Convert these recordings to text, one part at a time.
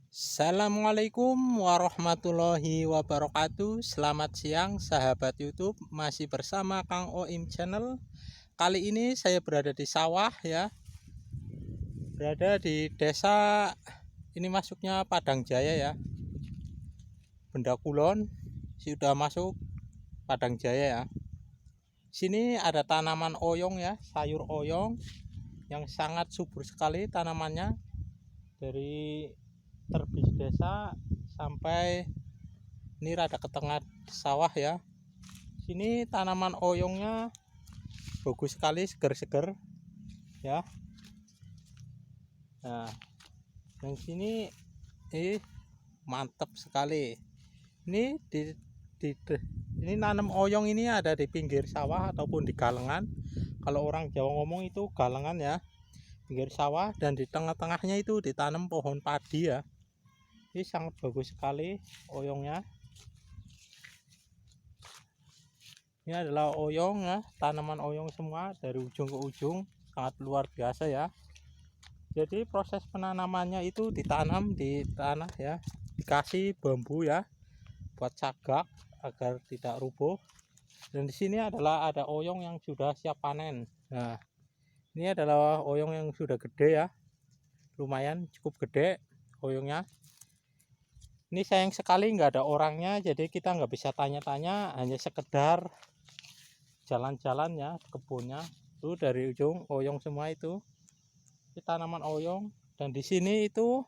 Assalamualaikum warahmatullahi wabarakatuh. Selamat siang sahabat YouTube, masih bersama Kang Oim Channel. Kali ini saya berada di sawah ya. Berada di desa ini, masuknya Padang Jaya ya. Benda Kulon sudah masuk Padang Jaya ya. Sini ada tanaman oyong ya, sayur oyong yang sangat subur sekali tanamannya. Dari terbis desa sampai ini rada ke tengah sawah ya. Sini tanaman oyongnya bagus sekali, seger-seger ya. Nah, yang sini mantap sekali. Ini ini nanam oyong ini ada di pinggir sawah ataupun di galengan. Kalau orang Jawa ngomong itu galengan ya, pinggir sawah, dan di tengah-tengahnya itu ditanam pohon padi ya. Ini sangat bagus sekali oyongnya. Ini adalah oyong ya, tanaman oyong semua dari ujung ke ujung, sangat luar biasa ya. Jadi proses penanamannya itu ditanam di tanah ya, dikasih bambu ya buat cagak agar tidak rubuh. Dan di sini adalah ada oyong yang sudah siap panen. Nah, ini adalah oyong yang sudah gede ya, lumayan cukup gede oyongnya. Ini sayang sekali nggak ada orangnya, jadi kita nggak bisa tanya-tanya, hanya sekedar jalan-jalan ya kebunnya. Itu dari ujung oyong semua itu. Ini tanaman oyong, dan di sini itu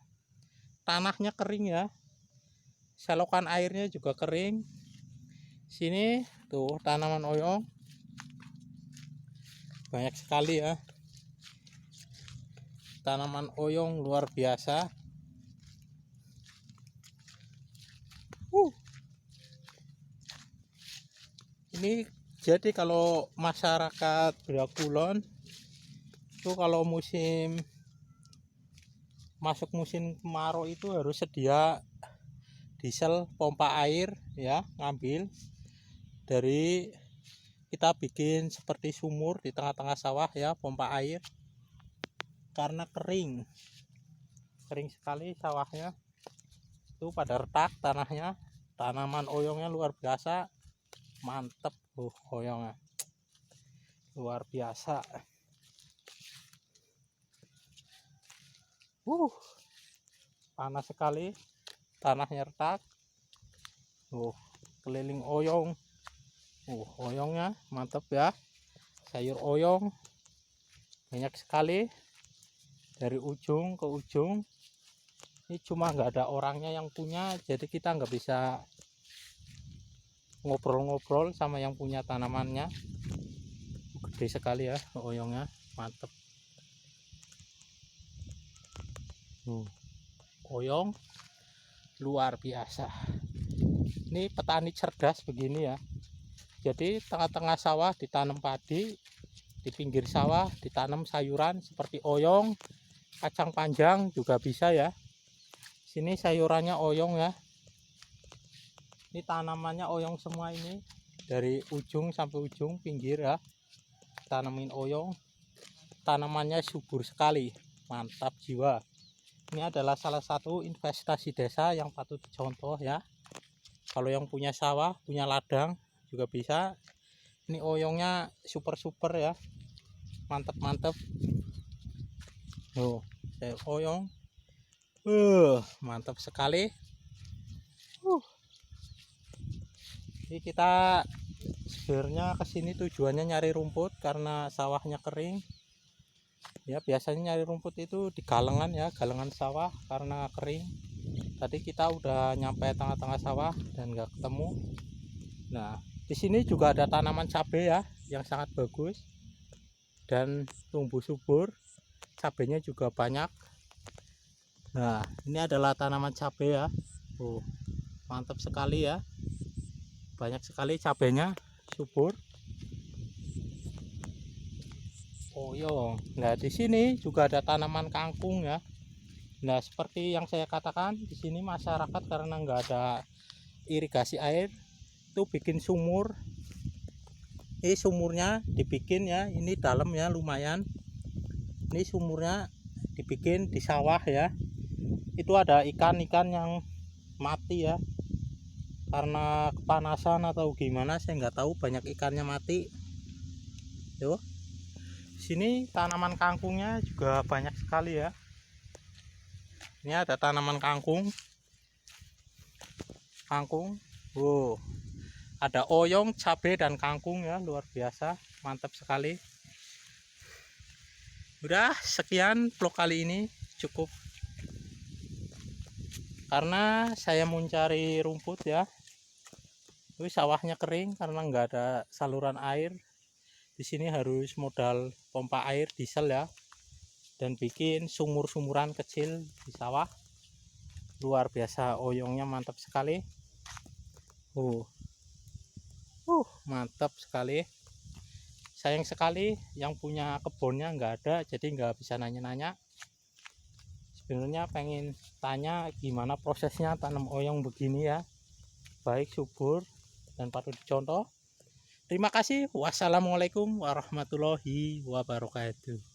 tanahnya kering ya. Selokan airnya juga kering. Sini tuh tanaman oyong banyak sekali ya. Tanaman oyong luar biasa. Ini jadi kalau masyarakat Benda Kulon itu kalau masuk musim kemarau itu harus sedia diesel pompa air ya, ngambil dari, kita bikin seperti sumur di tengah-tengah sawah ya, pompa air, karena kering sekali sawahnya. Itu pada retak tanahnya. Tanaman oyongnya luar biasa, mantep oyongnya luar biasa. Panas sekali, tanahnya retak. Keliling oyong. Oyongnya mantap ya. Sayur oyong banyak sekali dari ujung ke ujung. Ini cuma nggak ada orangnya yang punya, jadi kita nggak bisa ngobrol-ngobrol sama yang punya tanamannya. Gede sekali ya oyongnya, mantep. Oyong luar biasa. Ini petani cerdas begini ya. Jadi tengah-tengah sawah ditanam padi, di pinggir sawah ditanam sayuran seperti oyong, kacang panjang juga bisa ya. Sini sayurannya oyong ya. Ini tanamannya oyong semua ini, dari ujung sampai ujung pinggir ya. Tanamin oyong, tanamannya subur sekali, mantap jiwa. Ini adalah salah satu investasi desa yang patut dicontoh ya. Kalau yang punya sawah, punya ladang juga bisa. Ini oyongnya super ya, mantap. Oyong mantap sekali. Jadi kita sebenarnya kesini tujuannya nyari rumput karena sawahnya kering ya. Biasanya nyari rumput itu di galengan ya, galengan sawah, karena kering. Tadi kita udah nyampe tengah-tengah sawah dan nggak ketemu. Nah, di sini juga ada tanaman cabai ya yang sangat bagus dan tumbuh subur. Cabainya juga banyak. Nah, ini adalah tanaman cabai ya. Mantap sekali ya. Banyak sekali cabainya, subur. Oyong. Nah, di sini juga ada tanaman kangkung ya. Nah, seperti yang saya katakan, di sini masyarakat karena nggak ada irigasi air, itu bikin sumur. Ini sumurnya dibikin ya, ini dalam ya lumayan. Ini sumurnya dibikin di sawah ya. itu ada ikan-ikan yang mati ya, karena kepanasan atau gimana saya nggak tahu, banyak ikannya mati. Tuh, sini tanaman kangkungnya juga banyak sekali ya. Ini ada tanaman kangkung. Wow, ada oyong, cabai dan kangkung ya, luar biasa, mantap sekali. Udah sekian vlog kali ini, cukup karena saya mau cari rumput ya. Ini sawahnya kering karena nggak ada saluran air. Di sini harus modal pompa air diesel ya, dan bikin sumur-sumuran kecil di sawah. Luar biasa, oyongnya mantap sekali. Mantap sekali. Sayang sekali yang punya kebunnya nggak ada, jadi nggak bisa nanya-nanya. Sebenarnya pengen tanya gimana prosesnya tanam oyong begini ya, baik subur dan patut dicontoh. Terima kasih. Wassalamualaikum warahmatullahi wabarakatuh.